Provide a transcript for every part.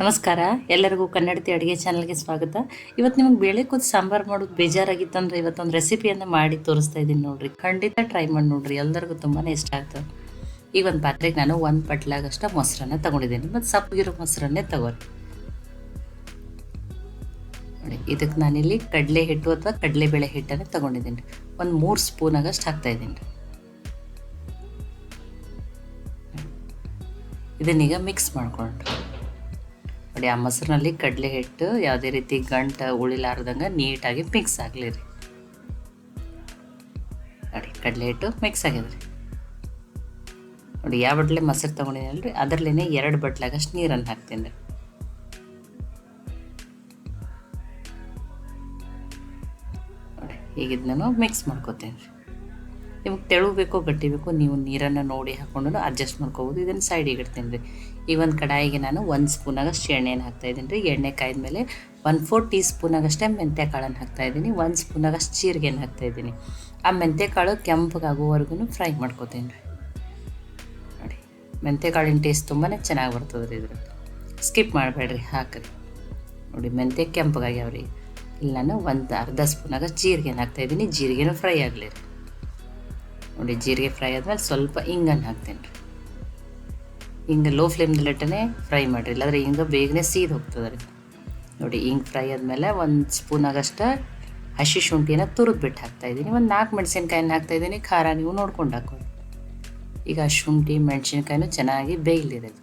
ನಮಸ್ಕಾರ, ಎಲ್ಲರಿಗೂ ಕನ್ನಡತಿ ಅಡುಗೆ ಚಾನಲ್ಗೆ ಸ್ವಾಗತ. ಇವತ್ತು ನಿಮಗೆ ಬೇಳೆಕೋದು ಸಾಂಬಾರು ಮಾಡೋದು ಬೇಜಾರಾಗಿತ್ತಂದ್ರೆ ಇವತ್ತೊಂದು ರೆಸಿಪಿಯನ್ನು ಮಾಡಿ ತೋರಿಸ್ತಾ ಇದ್ದೀನಿ ನೋಡಿರಿ. ಖಂಡಿತ ಟ್ರೈ ಮಾಡಿ ನೋಡಿರಿ, ಎಲ್ಲರಿಗೂ ತುಂಬಾ ಇಷ್ಟ ಆಗ್ತದೆ. ಈಗ ಒಂದು ಪಾತ್ರೆಗೆ ನಾನು ಒಂದು ಪಟ್ಲಾಗಷ್ಟು ಮೊಸರನ್ನ ತೊಗೊಂಡಿದ್ದೀನಿ. ಮತ್ತು ಸಪ್ಪಗಿರೋ ಮೊಸರನ್ನೇ ತಗೋರಿ. ನೋಡಿ, ಇದಕ್ಕೆ ನಾನಿಲ್ಲಿ ಕಡಲೆ ಹಿಟ್ಟು ಅಥವಾ ಕಡಲೆಬೇಳೆ ಹಿಟ್ಟನ್ನು ತೊಗೊಂಡಿದ್ದೀನಿ. ಒಂದು 3 ಸ್ಪೂನ್ ಆಗಷ್ಟು ಹಾಕ್ತಾಯಿದ್ದೀನಿ. ಇದನ್ನೀಗ ಮಿಕ್ಸ್ ಮಾಡ್ಕೊಂಡ್ರಿ. ನೋಡಿ, ಆ ಮೊಸರಿನಲ್ಲಿ ಕಡಲೆ ಹಿಟ್ಟು ಯಾವುದೇ ರೀತಿ ಗಂಟು ಉಳಿಲಾರ್ದಂಗೆ ನೀಟಾಗಿ ಮಿಕ್ಸ್ ಆಗಲಿ ರೀ. ನೋಡಿ, ಕಡಲೆ ಹಿಟ್ಟು ಮಿಕ್ಸ್ ಆಗ್ಯದ್ರಿ. ನೋಡಿ, ಯಾವ ಬಟ್ಲೆ ಮೊಸರು ತೊಗೊಂಡಿದ್ದೀನಿ ರೀ, ಅದರಲ್ಲೇ 2 ಬಟ್ಲಾಗಷ್ಟು ನೀರನ್ನು ಹಾಕ್ತೀನಿ ರೀ. ನೋಡಿ, ಈಗ ಇದನ್ನು ಮಿಕ್ಸ್ ಮಾಡ್ಕೊತೀನಿ ರೀ. ನಿಮಗೆ ತೆಳು ಬೇಕೋ ಗಟ್ಟಿ ಬೇಕೋ ನೀವು ನೀರನ್ನು ನೋಡಿ ಹಾಕ್ಕೊಂಡು ಅಡ್ಜಸ್ಟ್ ಮಾಡ್ಕೋಬೋದು. ಇದನ್ನು ಸೈಡಿಗೆ ಇಡ್ತೀನಿ ರೀ. ಈ ಒಂದು ಕಡಾಯಿಗೆ ನಾನು 1 ಸ್ಪೂನಾಗಷ್ಟು ಎಣ್ಣೆನ ಹಾಕ್ತಾಯಿದ್ದೀನಿ ರೀ. ಎಣ್ಣೆ ಕಾಯ್ದ ಮೇಲೆ 1/4 ಟೀ ಸ್ಪೂನಾಗಷ್ಟೇ ಮೆಂತ್ಯ ಕಾಳನ್ನು ಹಾಕ್ತಾಯಿದ್ದೀನಿ. 1 ಸ್ಪೂನಾಗಷ್ಟು ಜೀರಿಗೆನ ಹಾಕ್ತಾಯಿದ್ದೀನಿ. ಆ ಮೆಂತ್ಯ ಕಾಳು ಕೆಂಪಗಾಗೋವರೆಗೂ ಫ್ರೈ ಮಾಡ್ಕೋತೀನಿ ರೀ. ನೋಡಿ, ಮೆಂತ್ಯ ಕಾಳಿನ ಟೇಸ್ಟ್ ತುಂಬಾ ಚೆನ್ನಾಗಿ ಬರ್ತದೆ ರೀ. ಇದ್ರಲ್ಲಿ ಸ್ಕಿಪ್ ಮಾಡಬೇಡ್ರಿ, ಹಾಕಿರಿ. ನೋಡಿ, ಮೆಂತ್ಯ ಕೆಂಪಗಾಗ್ಯಾವ್ರಿ. ಇಲ್ಲಿ ನಾನು ಒಂದು ಅರ್ಧ ಸ್ಪೂನಾಗಷ್ಟು ಜೀರಿಗೆನ ಹಾಕ್ತಾಯಿದ್ದೀನಿ. ಜೀರಿಗೆನೂ ಫ್ರೈ ಆಗಲಿ ರೀ. ನೋಡಿ, ಜೀರಿಗೆ ಫ್ರೈ ಆದಮೇಲೆ ಸ್ವಲ್ಪ ಹಿಂಗನ್ನು ಹಾಕ್ತೀನಿ ರೀ. ಹಿಂಗೆ ಲೋ ಫ್ಲೇಮ್ದಲ್ಲಿಟ್ಟೇ ಫ್ರೈ ಮಾಡಿರಿ, ಇಲ್ಲಾಂದರೆ ಹಿಂಗೆ ಬೇಗನೆ ಸೀದು ಹೋಗ್ತದೆ ರೀ. ನೋಡಿ, ಹಿಂಗೆ ಫ್ರೈ ಆದಮೇಲೆ 1 ಸ್ಪೂನಾಗಷ್ಟು ಹಸಿ ಶುಂಠಿನ ತುರಿದ್ಬಿಟ್ಟು ಹಾಕ್ತಾಯಿದ್ದೀನಿ. ಒಂದು 4 ಮೆಣಸಿನ್ಕಾಯಿನ ಹಾಕ್ತಾಯಿದ್ದೀನಿ. ಖಾರ ನೀವು ನೋಡ್ಕೊಂಡು ಹಾಕೊಳ್ಳಿ. ಈಗ ಶುಂಠಿ ಮೆಣಸಿನ್ಕಾಯಿನೂ ಚೆನ್ನಾಗಿ ಬೇಯಲಿದೆ.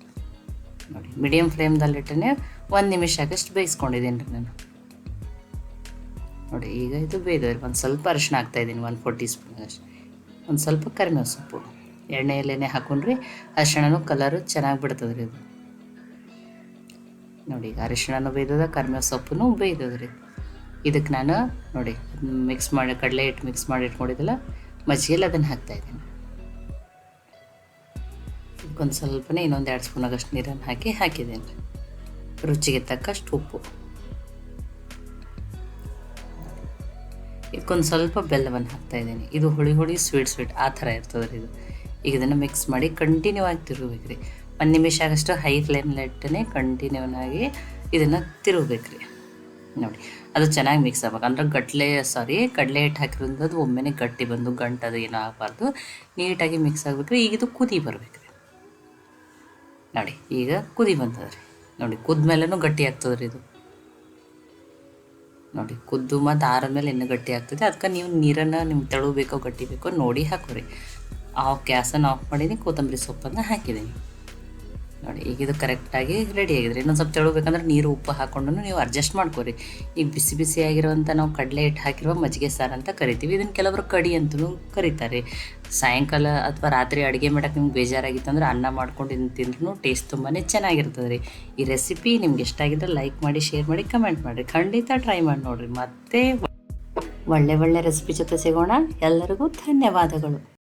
ನೋಡಿ, ಮೀಡಿಯಮ್ ಫ್ಲೇಮ್ದಲ್ಲಿಟ್ಟೇ 1 ನಿಮಿಷ ಆಗಷ್ಟು ಬೇಯಿಸ್ಕೊಂಡಿದ್ದೀನಿ ರೀ ನಾನು. ನೋಡಿ, ಈಗ ಇದು ಬೇಯ್ದವ್ರಿ. ಒಂದು ಸ್ವಲ್ಪ ಅರಿಶಿನ ಹಾಕ್ತಾಯಿದ್ದೀನಿ, 1/4 ಟೀ ಸ್ಪೂನಾಗಷ್ಟು. ಒಂದು ಸ್ವಲ್ಪ ಕರಿಬೇವು ಸೊಪ್ಪು ಎಣ್ಣೆಯಲ್ಲೇ ಹಾಕೊಂಡ್ರಿ. ಅರಿಶಿಣನೂ ಕಲರು ಚೆನ್ನಾಗಿ ಬಿಡ್ತದೆ ರೀ ಇದು. ನೋಡಿ, ಈಗ ಅರಿಶಿಣನೂ ಬೇಯ್ದದ, ಕರಿಬೇವು ಸೊಪ್ಪು ಬೇಯ್ದದ ರೀ. ಇದಕ್ಕೆ ನಾನು ನೋಡಿ ಮಿಕ್ಸ್ ಮಾಡಿ ಕಡಲೆ ಹಿಟ್ಟು ಮಿಕ್ಸ್ ಮಾಡಿ ಇಟ್ಕೊಂಡಿದ್ದಲ್ಲ ಮಜ್ಜಿಗೆಲ್ಲ ಅದನ್ನು ಹಾಕ್ತಾಯಿದ್ದೀನಿ. ಇದಕ್ಕೊಂದು ಸ್ವಲ್ಪನೇ ಇನ್ನೊಂದು 2 ಸ್ಪೂನಾಗಷ್ಟು ನೀರನ್ನು ಹಾಕಿದ್ದೀನಿ ರೀ. ರುಚಿಗೆ ತಕ್ಕಷ್ಟು ಉಪ್ಪು. ಇದಕ್ಕೊಂದು ಸ್ವಲ್ಪ ಬೆಲ್ಲವನ್ನು ಹಾಕ್ತಾಯಿದ್ದೀನಿ. ಇದು ಹುಳಿ ಸ್ವೀಟ್ ಆ ಥರ ಇರ್ತದೆ ರೀ ಇದು. ಈಗ ಇದನ್ನು ಮಿಕ್ಸ್ ಮಾಡಿ ಕಂಟಿನ್ಯೂ ಆಗಿ ತಿರುಗಬೇಕು ರೀ. 1 ನಿಮಿಷ ಆಗಷ್ಟು ಹೈ ಫ್ಲೇಮ್ಲಿಟ್ಟೇ ಕಂಟಿನ್ಯೂನಾಗಿ ಇದನ್ನು ತಿರುಗಬೇಕು ರೀ. ನೋಡಿ, ಅದು ಚೆನ್ನಾಗಿ ಮಿಕ್ಸ್ ಆಗ್ಬೇಕು. ಅಂದ್ರೆ ಕಡಲೆ ಹಿಟ್ಟು ಹಾಕಿರೋದು ಅದು ಒಮ್ಮೆನೇ ಗಟ್ಟಿ ಬಂದು ಗಂಟದು ಏನೂ ಆಗಬಾರ್ದು. ನೀಟಾಗಿ ಮಿಕ್ಸ್ ಆಗಬೇಕು ರೀ. ಈಗ ಇದು ಕುದಿ ಬರಬೇಕು ರೀ. ನೋಡಿ, ಈಗ ಕುದಿ ಬಂತದೆ ರೀ. ನೋಡಿ, ಕುದ್ಮೇಲೂ ಗಟ್ಟಿ ಆಗ್ತದೆ ರೀ ಇದು. ನೋಡಿ, ಕುದ್ದು ಮತ್ತು ಆರಮೇಲೆ ಇನ್ನೂ ಗಟ್ಟಿ ಆಗ್ತದೆ. ಅದಕ್ಕೆ ನೀವು ನೀರನ್ನು ನಿಮ್ಗೆ ತೆಳು ಬೇಕೋ ಗಟ್ಟಿ ಬೇಕೋ ನೋಡಿ ಹಾಕೋರಿ. ಗ್ಯಾಸನ್ನು ಆಫ್ ಮಾಡೀನಿ, ಕೊತ್ತಂಬರಿ ಸೊಪ್ಪನ್ನು ಹಾಕಿದ್ದೀನಿ. ನೋಡಿ, ಈಗ ಇದು ಕರೆಕ್ಟಾಗಿ ರೆಡಿ ಆಗಿದೆ. ಇನ್ನೊಂದು ಸ್ವಲ್ಪ ತೆಳು ಬೇಕಂದ್ರೆ ನೀರು ಉಪ್ಪು ಹಾಕ್ಕೊಂಡು ನೀವು ಅಡ್ಜಸ್ಟ್ ಮಾಡ್ಕೊರಿ. ಈಗ ಬಿಸಿ ಆಗಿರೋವಂಥ ನಾವು ಕಡಲೆ ಹಿಟ್ಟು ಹಾಕಿರುವ ಮಜ್ಜಿಗೆ ಸಾರು ಅಂತ ಕರಿತೀವಿ. ಇದನ್ನು ಕೆಲವರು ಕಡಿ ಅಂತಲೂ ಕರೀತಾರೆ. ಸಾಯಂಕಾಲ ಅಥವಾ ರಾತ್ರಿ ಅಡುಗೆ ಮಾಡೋಕ್ಕೆ ನಿಮ್ಗೆ ಬೇಜಾರಾಗಿತ್ತಂದ್ರೆ ಅನ್ನ ಮಾಡ್ಕೊಂಡು ತಿಂದ್ರೂ ಟೇಸ್ಟ್ ತುಂಬಾ ಚೆನ್ನಾಗಿರ್ತದೆ ರೀ. ಈ ರೆಸಿಪಿ ನಿಮ್ಗೆ ಇಷ್ಟ ಆಗಿದ್ರೆ ಲೈಕ್ ಮಾಡಿ, ಶೇರ್ ಮಾಡಿ, ಕಮೆಂಟ್ ಮಾಡಿರಿ. ಖಂಡಿತ ಟ್ರೈ ಮಾಡಿ ನೋಡಿರಿ. ಮತ್ತೆ ಒಳ್ಳೆ ರೆಸಿಪಿ ಜೊತೆ ಸಿಗೋಣ. ಎಲ್ಲರಿಗೂ ಧನ್ಯವಾದಗಳು.